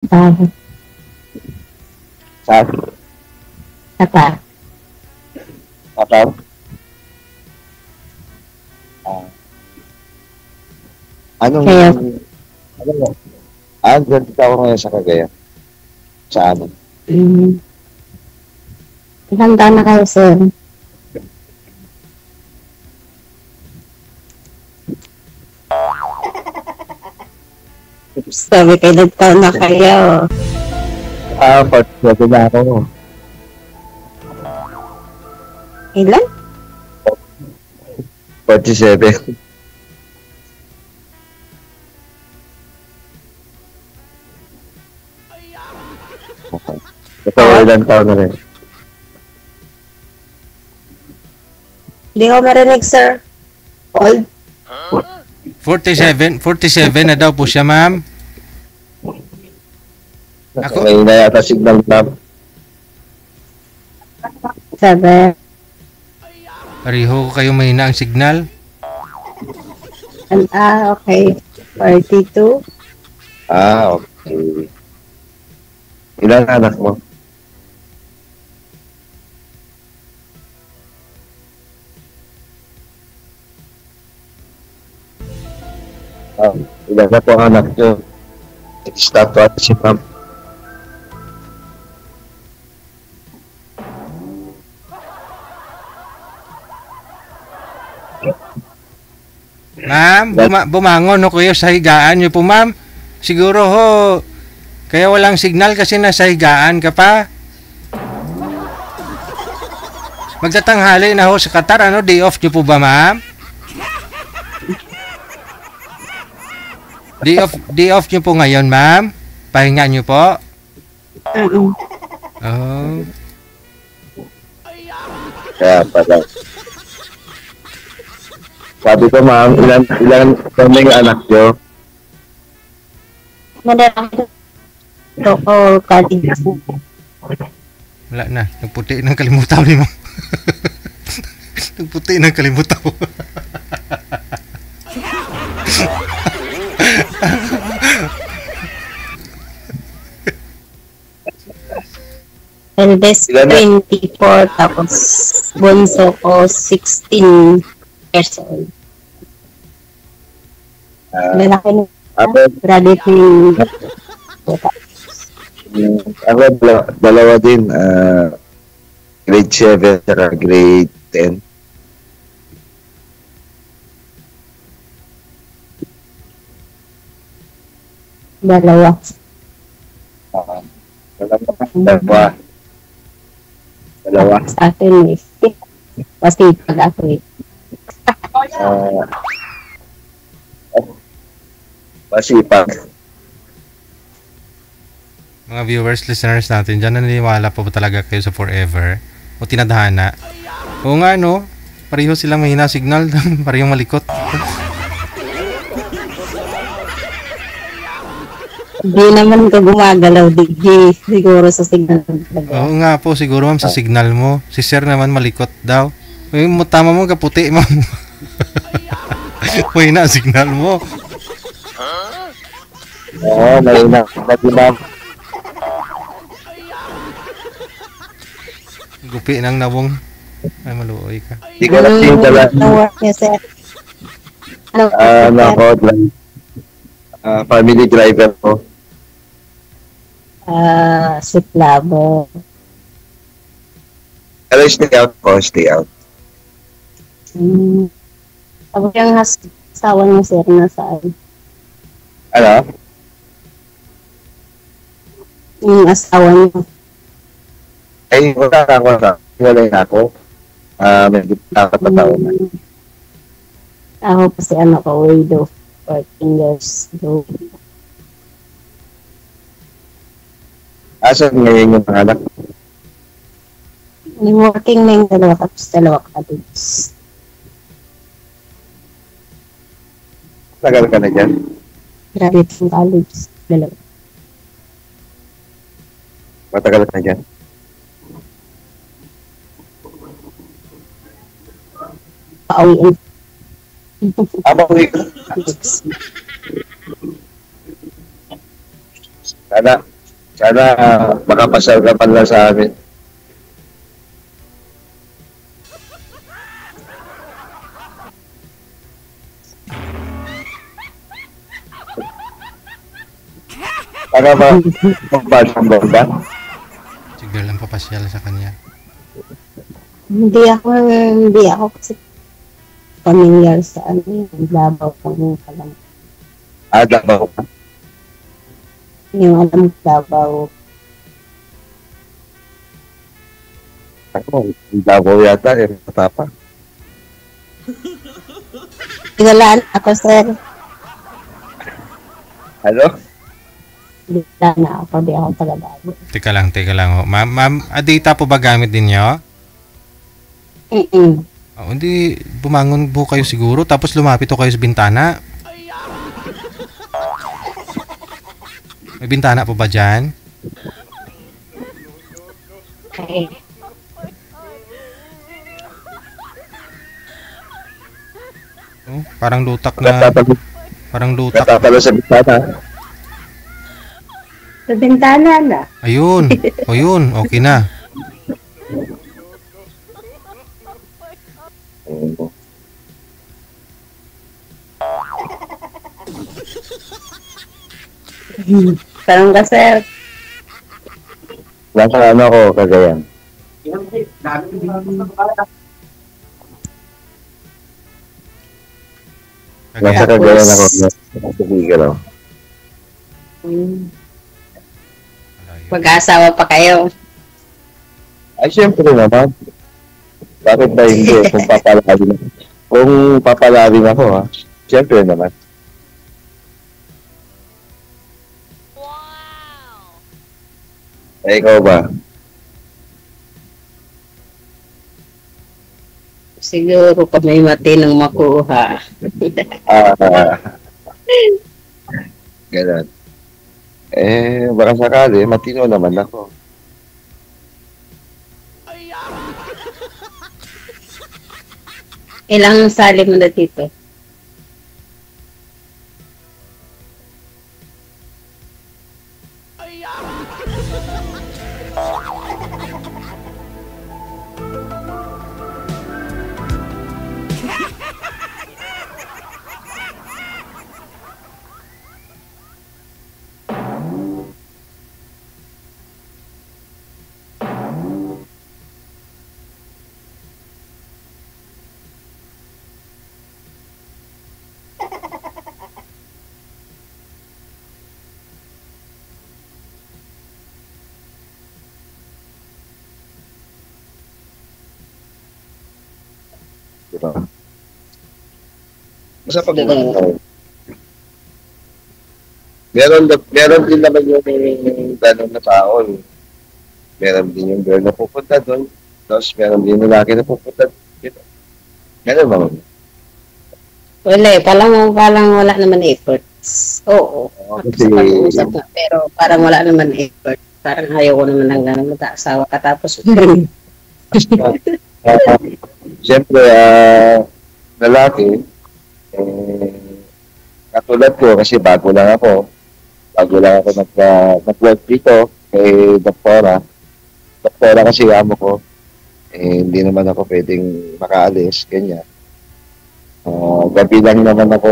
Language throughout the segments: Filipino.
Bakit? Sa Kata. Qatar. Ah, anong, Kaya, ano mo? Ganito ako ngayon sa Cagayan. Sa ano? mm, ilang taon na kayo, sir? Sabi kayo, ilang taon na kayo. Part 7 na ako. Ilan? 47. Okay. Ito, ilang taon na rin. Hindi ko marinig, sir. Old? 47 na daw po siya, ma'am. Ako? May na yata signal na. Sabi, Pareho ko kayo mahina ang signal. okay. 42. Okay. Ilan anak mo? Ilan na po ang anak nyo? Stop at si ma'am. Ma'am, bumangon ho kayo sa higaan niyo po, ma'am. Siguro ho, kaya walang signal kasi nasa higaan ka pa. Magtatanghali na ho sa Qatar. Ano, day off niyo po ba, ma'am? Day off niyo po ngayon, ma'am? Pahinga niyo po? Oh. Kaya pala. Sabi ko ma'am, ilan yung anak nyo? Malalaki ito ko college. Wala na. Nagputi ng kalimutaw ni mo. Nagputi ng kalimutaw. Eldest Ilan na? 24, tapos bunso ko 16 years old. Lalaki na Ako, graduate ng ako dalawa din. Grade 7 at grade 10. dalawa. Dalawa. Dalawa. Sa akin is kasi pag ako eh. Masipag. Mga viewers, listeners natin, dyan naniniwala pa ba talaga kayo sa forever? O tinadhana? Oo nga, no? Pareho silang mahina signal. Parehong malikot. Hindi naman ka gumagalaw, di siguro sa signal. Oo nga po, siguro ma'am sa signal mo. Si sir naman malikot daw. Yung tama mo, kaputi ma'am. Mahina ang signal mo. Oo, mahina. Pati ma'am. Gupi ng nabong. Ay, maluoy ka. Hindi ko lang yung dala. Work niya, sir. Ano, Ako, family driver ko. Sweet labo. Pero stay out ko, stay out. Tapos yung asawa niya, sir, nasaan? Ano? Yung asawa niya. Ay, wala na ako na. Wala na ako. May nakapataw na. Ako kasi ano ko, widow. 14 years old. Asan ngayon yung anak? May working na yung dalawa, tapos dalawa kapatids. Tagal ka na dyan? Graduate from college. Dalawa. Matagal ka na dyan? Pauwiin. Uwi ko. Sana, Sana makapasal ka pala sa amin. Para ba magbalang-banda? Siguro lang papasyal sa kanya. Hindi ako kasi familiar sa ano yung Davao kung alam. Dabaw ka. Yung alam Davao. Ako, Dabaw yata, matapa. Tigalaan ako, sir. Ano? Bigla na ako, di ako taga Davao. Teka lang ho. Ma'am, data po ba gamit din nyo? Hindi, bumangon po kayo siguro, tapos lumapit po kayo sa bintana. May bintana po ba dyan? Okay. Oh, parang lutak na, parang lutak. Natapalo sa bitana. Sa bintana na. Ayun, o yun, okay na. Parang ka, sir. Nasa ano ko, Cagayan. Nasa Kagaya, Cagayan ako. Nasa Bigalaw. Mag-aasawa pa kayo. Ay, siyempre naman. Bakit ba hindi? Kung papalawin ako, ha? Siyempre naman. Eh, ikaw ba? Siguro pag may matinong makuha. Ganun. Baka sakali, matino naman ako. Ilang sali mo na dito? Diba? Basta pag meron din naman yung ganun na tao. Meron din yung girl na pupunta doon. Tapos meron din yung lalaki na pupunta dito. Ganun ba? Wala eh. Parang wala naman efforts. Oo. Kasi, Sa pag-uusap na. Pero parang wala naman effort. Parang ayaw ko naman ng gano'n. Mag-aasawa ka tapos. siyempre, lalaki, katulad ko kasi bago lang ako nag-work dito kay Doktora. Doktora kasi amo ko. Hindi naman ako pwedeng makaalis, ganyan. Gabi lang naman ako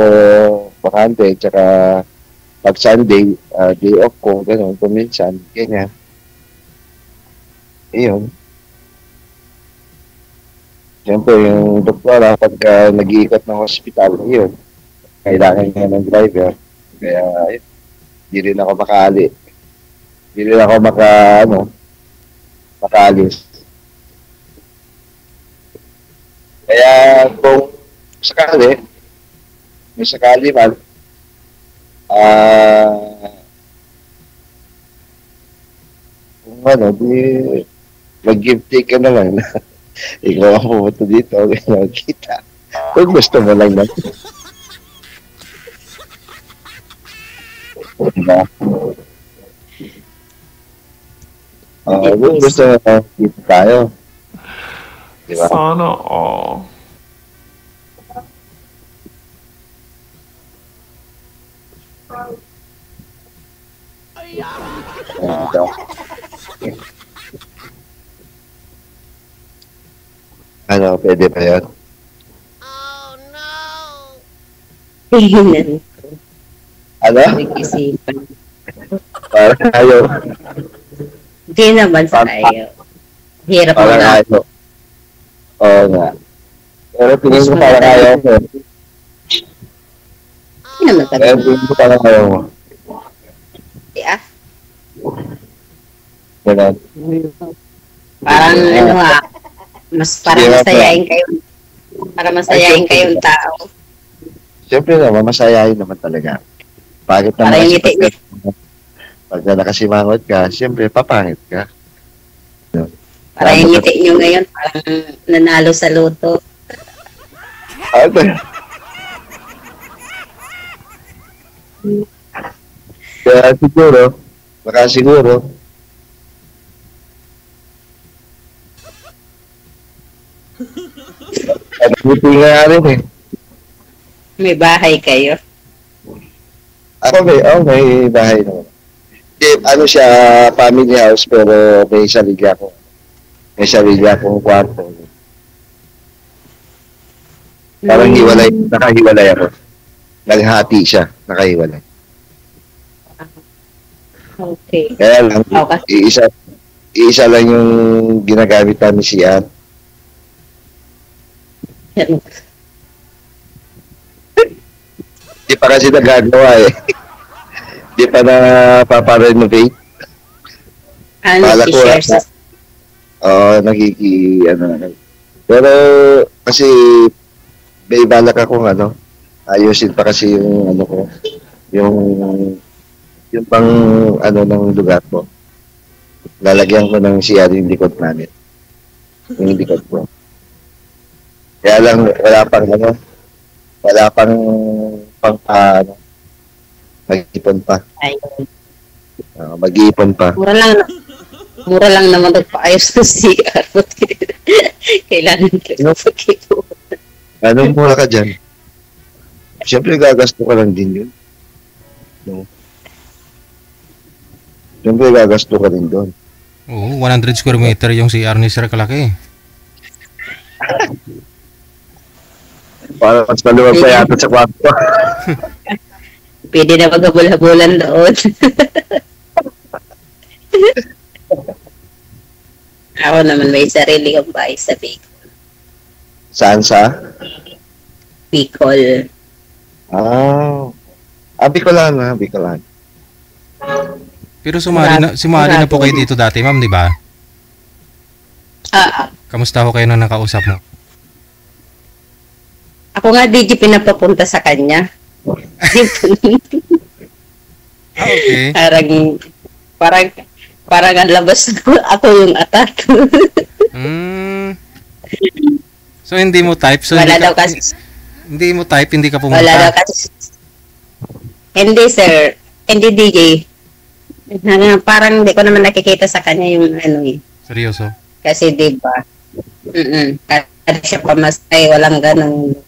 bakante, tsaka pag Sunday, day off ko, gano'n, kuminsan, ganyan. Iyon. Siyempre, yung doktora, pagka nag-iikot ng hospital, yun, kailangan niya ng driver. Kaya, ayun, hindi rin ako makaali. Hindi rin ako makaalis. Kaya, kung sakali man, kung di, mag-give take ka na lang. Ikaw ang pumunta dito, ganyan kita. Kung gusto mo lang na. Diba? Kung gusto mo dito tayo. Diba? Sana all. Ito. Ano, pwede ba yun? Tingnan ko. Ano? Nag-isipan. Parang ayaw. Hindi naman sa kayo. Hirap mo Parang na. ayaw. Oo nga. Pero tingin ko Mas parang maganda ayaw yun. ko. Hindi naman Pero talaga. tingin ko parang ayaw mo. Ah, Ganun. parang ano ha. Para Sige, masayain kayo. Para masayain Ay, kayong tao. Siyempre naman, masayahin naman talaga. Pangit Para naman yung kasi ngiti pagka nakasimangot ka, siyempre papangit ka. Para yung ngiti nyo ngayon, parang nanalo sa loto. Ano? Kaya siguro, baka siguro, buti nga rin eh. May bahay kayo. May bahay naman. Ano siya, family house, pero may sarili akong kwarto. Parang nakahiwalay ako. Naghati siya, nakahiwalay. Okay. Kaya lang, Okay. iisa lang yung ginagamit namin siya. Di pa kasi nagagawa eh. Di pa na paparenovate. Ano Bala ko, i-share sa... Pero, kasi, may balak akong ayusin pa kasi yung ko, yung pang, ng lugar ko. Lalagyan ko ng CR yung likod namin. Yung likod ko. Kaya lang, wala pang mag-ipon pa. Ayun. Mag-iipon pa. Mura lang naman nagpaayos ng CR. Kailangan kayo pag-ipon. Anong mura ka dyan? Siyempre, gagasto ka lang din yun. No? Siyempre, gagasto ka rin doon. Oo, 100 square meter yung CR ni Sir kalaki. Para mas maluwag pa yata sa kwarto. Pwede na maghabol-habulan doon. Ako naman may sarili kong bahay sa Bicol. Saan sa? Bicol. Bicolan. Pero sumali na po kayo dito dati, ma'am, di ba? Kamusta ho kayo nang nakausap mo? Ako nga di pinapapunta sa kanya. Okay. Parang ang labas ako yung attack. So hindi mo type? So, Wala daw kasi. Hindi mo type, hindi ka pumunta? Wala daw kasi. Hindi sir. Hindi DJ. Parang hindi ko naman nakikita sa kanya yung Seryoso? Kasi diba. Kasi siya pamastay. Walang ganong.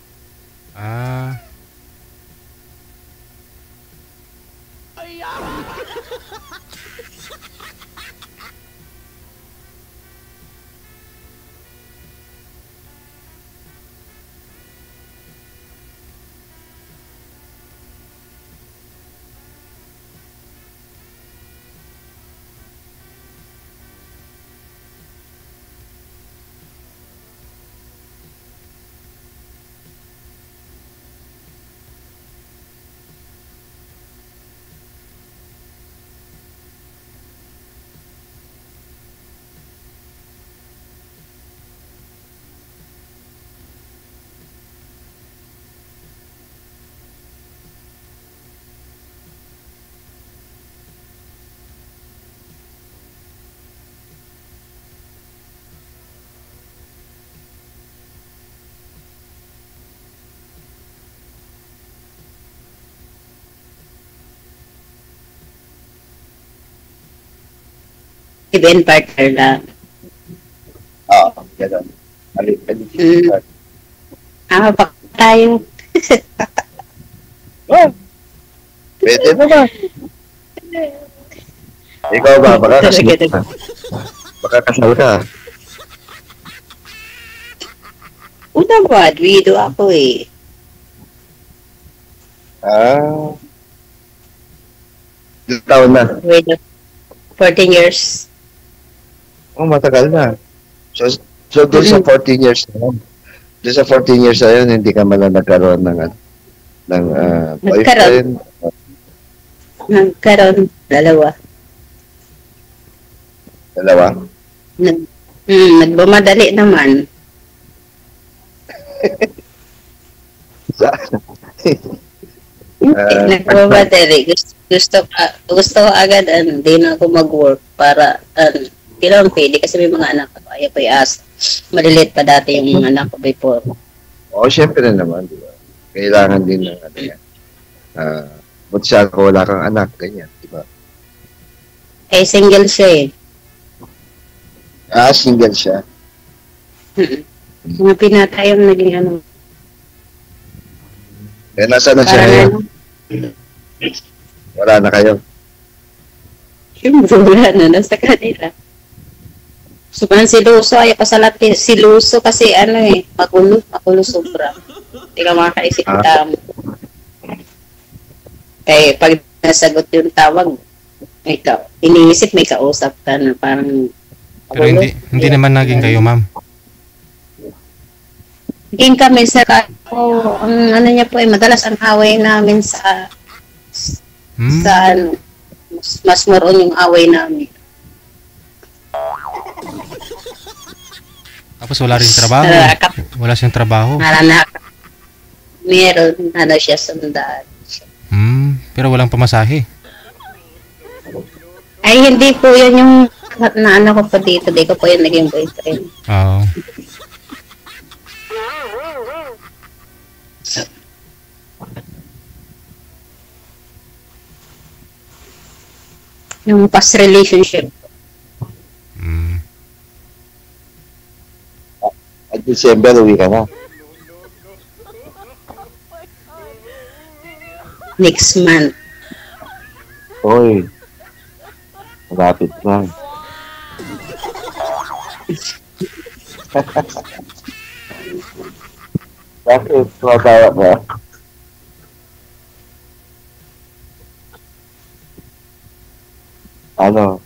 Even partner lang. Gano'n. Pa tayo. Pwede naman. Ikaw ba? Baka kasal Talaga ka. Baka kasal ka. Una ba, widow ako eh. Ah. Ilang taon na? Widow. 14 years. Oh, matagal na. So doon sa 14 years na yun, doon sa 14 years na yun, hindi ka man lang nagkaroon ng boyfriend. Nagkaroon, dalawa. Dalawa? Nagbumadali naman. Nagbumadali. Gusto ko agad, hindi na ako mag-work para, hindi naman pwede kasi may mga anak ako. Ayaw ko i-ask. Maliliit pa dati yung mga anak ko before. Oo, syempre naman, di ba? Kailangan din ng ano yan. Buti siya ako, wala kang anak, ganyan, di ba? Eh, single siya eh. Single siya. Mga pinatay yung naging ano. Eh, nasa na siya ngayon? Wala na kayo. Siyempre, wala na. Nasa kanila. Suman si Luso, ayaw pa sa lahat si Luso kasi ano eh, magulo sobra. Hindi ka makakaisip ng tama. Kaya pag nasagot yung tawag, iniisip may kausap ka na parang Pero hindi naman naging kayo, ma'am. Naging kami sa ang ano niya po madalas ang away namin sa ano, mas moron yung away namin. Tapos wala rin trabaho. Wala siyang trabaho. Meron ano siya sandaan. Pero walang pamasahe. Ay hindi po yan yung na ano ko pa dito. Di ko po yan naging boyfriend. Oo. Yung past relationship. At December, uwi ka na. Next month. Hoy. Malapit na. Bakit? Tumatawa ka? Ano?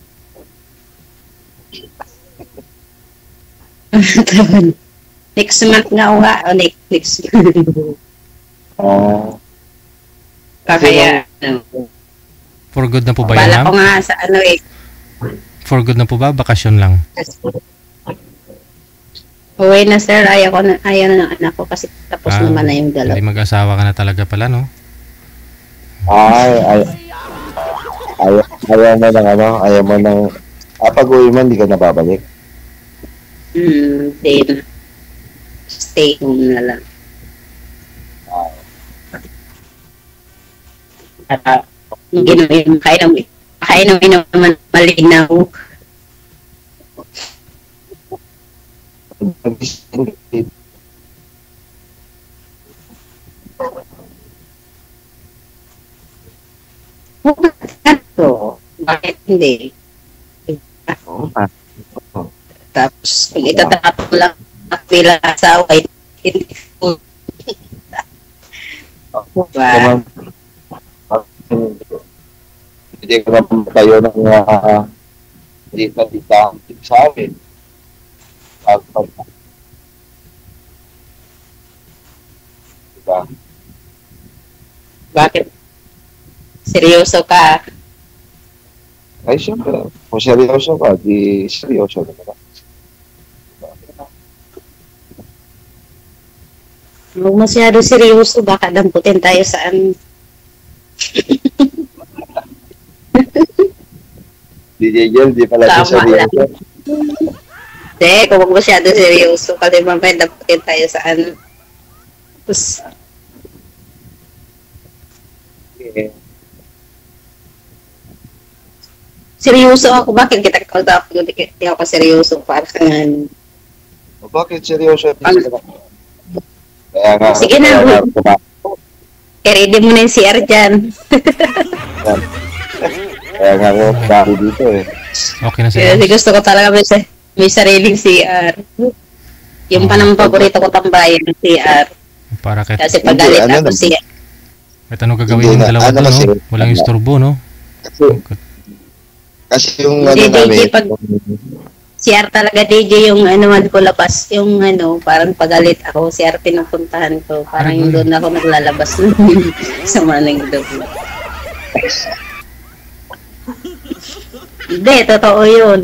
Next month nga o nga. O next month. Kaya, For good na po ba bala yan, ko ma'am? nga sa ano eh. For good na po ba? Bakasyon lang? Uwi na sir, ayaw na ng anak ko kasi tapos naman na yung dalawa. Hindi mag-asawa ka na talaga pala, no? Ayaw mo ng ano? Ayaw mo ng... pag uwi mo, hindi ka nababalik? Hindi na. Stay home na lang. Ginumin, kainom naman malinaw. Bakit hindi? Tapos, kung itatapos lang bilang asawa, hindi po. Diba? Hindi ko naman kayo ng hindi sa amin. Diba? Bakit? Seryoso ka? Ay, syempre. Kung seryoso ka, di seryoso na naman. Huwag masyado seryoso, baka damputin tayo saan. DJ Jel, di pala Tama siya seryoso. Hindi, kung huwag masyado seryoso, kasi mamaya damputin tayo saan. Tapos, seryoso ako, bakit kita kausap? Hindi ako seryoso, parang Bakit seryoso? Kaya nga, sige na. I-ready mo na yung CR dyan. Kaya nga ako dati dito eh. Okay na sila. Kasi gusto ko talaga may sariling CR. Yung pa naman paborito ko tambayan ng CR. Para kahit, Kasi pag galit Hindi, ako ano siya. kahit anong gagawin Hindi yung na, dalawa ano doon, kasi, no? Walang istorbo, no? Kasi yung Hindi, ano namin, DJ, pag- CR talaga DJ yung ano ko labas. Yung ano, parang pagalit ako, CR pinupuntahan ko. Parang yung doon ako naglalabas sa maning doon. Hindi, totoo yun.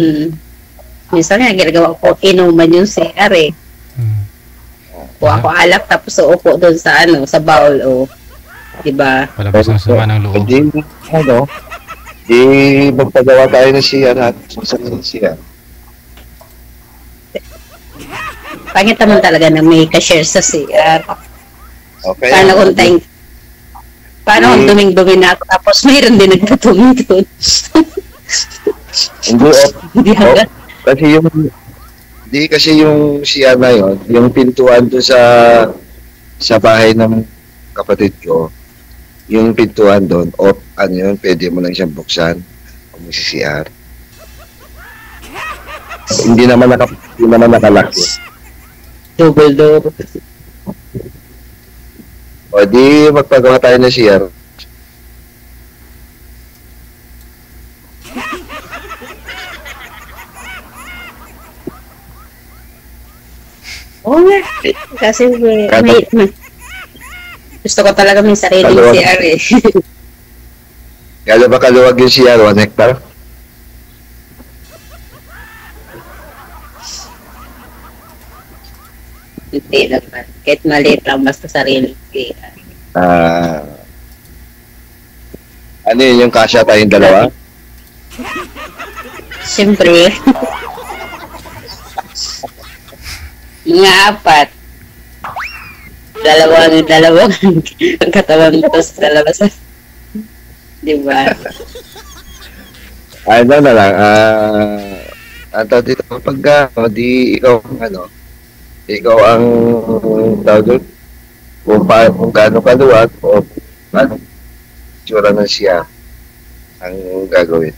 Minsan nga, ginagawa ko, inuman yung CR eh. Hmm. Kuha ko alak, tapos uupo doon sa ano, sa bowl, o. Diba? Palabas ng sama ng loob. Hindi, ano, di magpagawa tayo ng siya natin sa siya. Pangit naman talaga na may ka-share sa CR. Okay. Paano kung time? Paano kung duming-dumi na ako, tapos mayroon din nagtatumi doon. Hindi, Hindi hanggang. kasi yung, di kasi yung siya na yun, yung pintuan doon sa bahay ng kapatid ko, yung pintuan doon, o ano yun, pwede mo lang siyang buksan kung mag-CR. Hindi naman nakalaki. Double door. O di magpagawa tayo ng CR. Oo nga. Kasi gusto ko talaga may sariling Kaluwag. CR eh. Gano'n ba kaluwag yung CR? 1 hectare? Hindi naman. Kahit maliit lang, basta sariling CR. Ano yun yung kasya tayong dalawa? Siyempre. Mga 4. Dalawang ang katawan nito sa dalawa sa. Diba? Ano na lang, ano dito, pagka, di ikaw ang tawag doon, kung gaano kaluwag o paano tsura ng siya ang gagawin.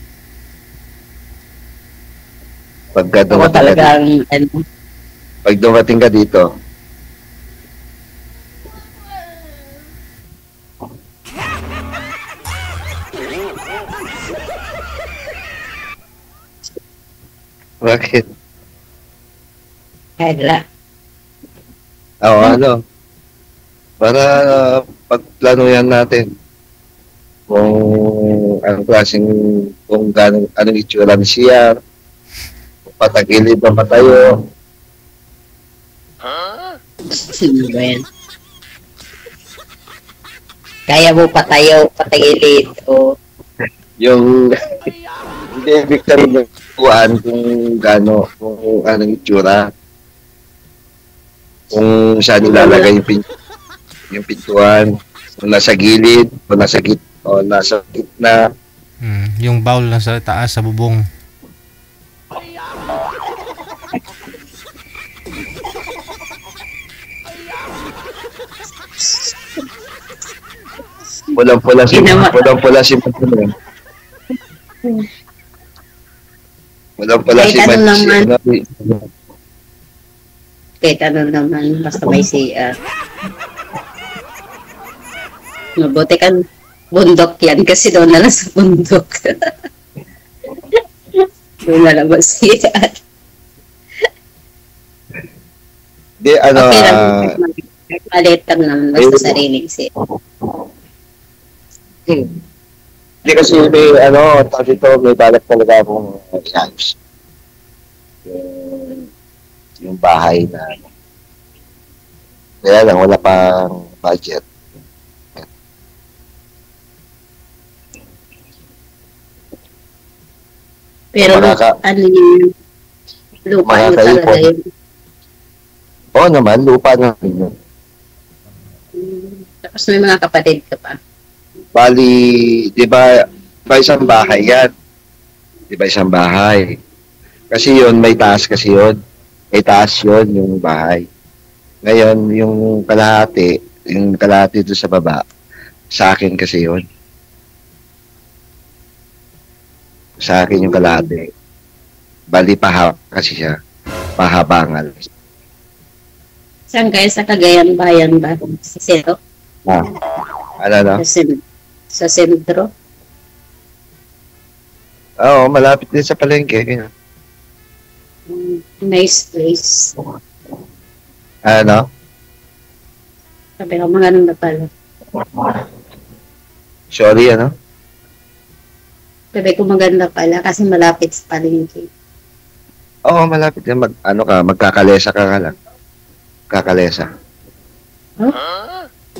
Pagka Ako dumating ka dito, talagang, ano, pag dumating ka dito, bakit? kaya Ano? Para pagplanuhan natin kung anong klaseng, kung anong itsura ng siya, kung patagilid ba tayo. sino ba yan? Kaya mo patagilid, o Yung hindi ibig sabihin kuhaan kung kung anong itsura. Kung saan ilalagay yung pintuan, kung nasa gilid, o nasa gitna. Yung bowl lang sa taas, sa bubong. Pulang-pula si Ginawa. Manuel. Pulang-pula si Kahit ano Manuel. naman. Kahit ano naman, basta may CR. Mabuti kan bundok yan kasi doon na lang sa bundok. Doon na lang CR. Di, ano, Okay lang. Kahit maliit lang naman, basta sariling CR. Hindi kasi may, dito, may balak talaga akong i-ayos. Yung bahay na, kaya lang, wala pang budget. Pero Makaka- ano yun, lupa nyo Makakaipon. talaga yun. Oo naman, lupa namin yun. Tapos may mga kapatid ka pa. Bali, di ba isang bahay yan? Di ba isang bahay? Kasi yun, may taas kasi yun. May taas yun, yung bahay. Ngayon, yung kalahati doon sa baba, sa akin kasi yun. sa akin yung kalahati. Bali, kasi siya. Pahabangal. Saan kayo sa Cagayan Bayan ba? Sa Sero? Ah, ano na? Sa sentro? Oo, malapit din sa palengke. Ganyan. Nice place. Ano? Sabi ko, maganda pala. Sorry, ano? Sabi ko, maganda pala kasi malapit sa palengke. Oo, malapit din. Magkakalesa ka lang. Kakalesa.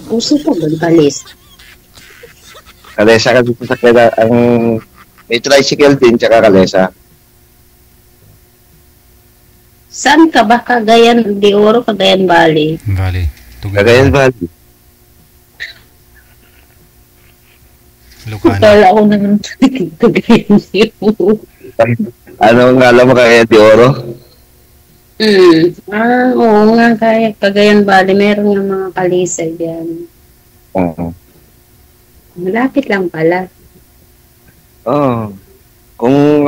Puso po, Gonzales. Kalesa ka dito sa may tricycle din, tsaka kalesa. Saan ka ba? Cagayan de Oro, Cagayan Valley? Valley. Cagayan Valley. Lucana. Kala ko naman Cagayan de Oro. Ano ang alam mo Cagayan de Oro? Oo nga, kaya Cagayan Valley, meron yung mga kalisay diyan. Oo. Malapit lang pala. Oo. Kung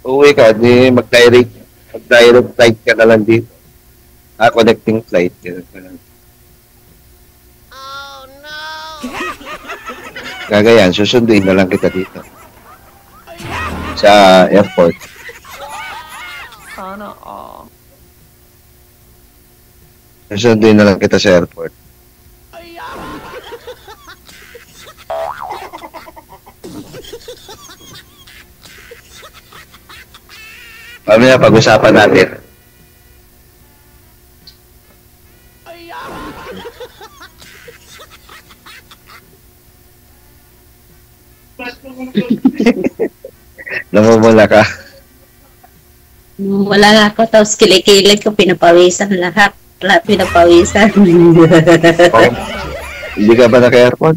uwi ka, di mag-direct flight ka na lang dito. Connecting flight. Oh, no! Cagayan, susunduin na lang kita dito. Sa airport. Sana all. Susunduin na lang kita sa airport. Mamaya pag-usapan natin. Namumula ka. Wala nga ako, tapos kilikilid ko, pinapawisan lahat. Lahat pinapawisan. Okay. Hindi ka ba naka-airport?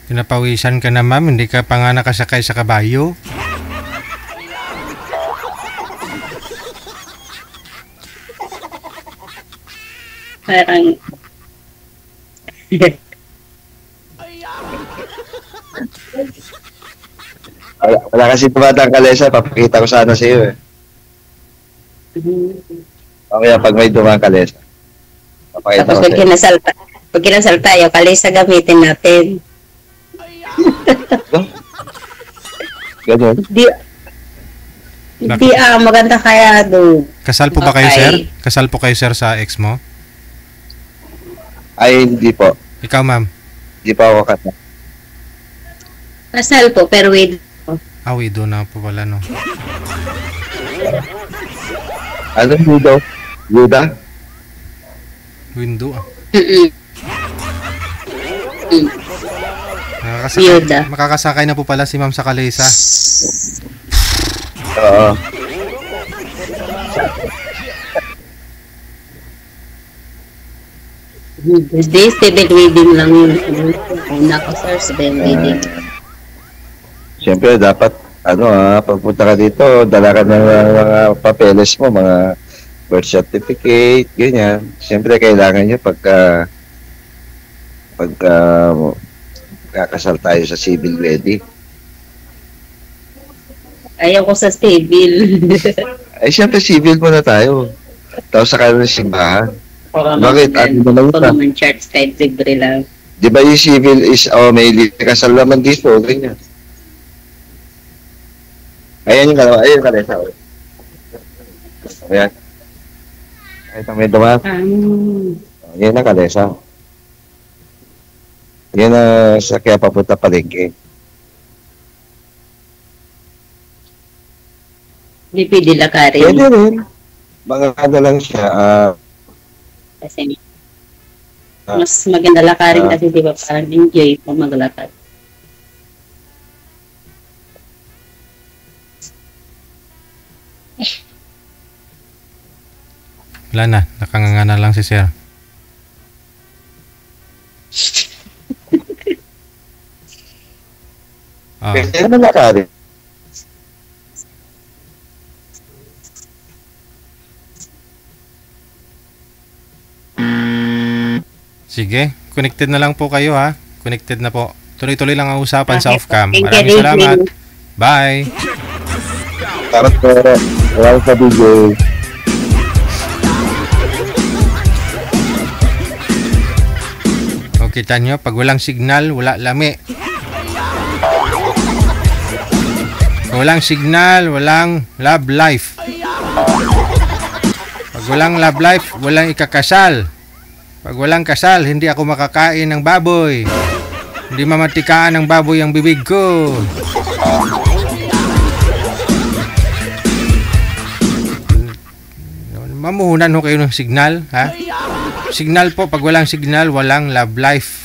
Pinapawisan ka na, ma'am. Hindi ka pa nga nakasakay sa kabayo. Parang... Wala kasi tumatang kalesa, papakita ko sana sa iyo eh. Mamaya pag may dumang kalesa, papakita Tapos ko sa iyo. pag kinasal tayo, kalisa gamitin natin. Ganun. Hindi maganda kaya doon. Kasal po ba kayo, sir? Kasal po kayo, sir, sa ex mo? Ay, hindi po. Ikaw, ma'am? Hindi pa ako kata. Kasal po, pero with... Widow na po pala, no? Ano Yuda? Yuda? Window, ah. Yuda. Makakasakay na po pala si ma'am sa kalesa. Oo. This civil wedding lang yun. Una ko, sir, civil wedding. Siyempre, dapat, pagpunta ka dito, dala ka ng mga papeles mo, mga birth certificate, ganyan. Siyempre, kailangan nyo pagka kakasal tayo sa civil wedding. Ayaw ko sa civil. Ay, siyempre, civil muna tayo. Tapos saka na simbahan. Bakit? Ano na lang Para naman church kahit libre lang. Di ba yung civil is, may kasal naman dito, ganyan. Ayan yung kalawa, ayan yung kalesa. Ayan. Ito may dumat. Yan ang kalesa. Yan ang sa kaya papunta palengke. Hindi pwede lakarin. Pwede rin. Mga lang siya. Kasi mas maganda lakarin kasi di ba parang enjoy kung maglakad. Wala na. Nakanganga na lang si sir. Pwede naman lakarin. Sige. Connected na lang po kayo, ha? connected na po. Tuloy-tuloy lang ang usapan sa off-cam. Thank you, Maraming salamat. David. Bye. Sarap po. Salamat sa DJ. O, kita nyo, pag walang signal, wala lami. Walang signal, walang love life. Pag walang love life, walang ikakasal. Pag walang kasal, hindi ako makakain ng baboy. Hindi mamatikaan ng baboy ang bibig ko. Mamuhunan ho kayo ng signal, ha? Signal po, pag walang signal, walang love life.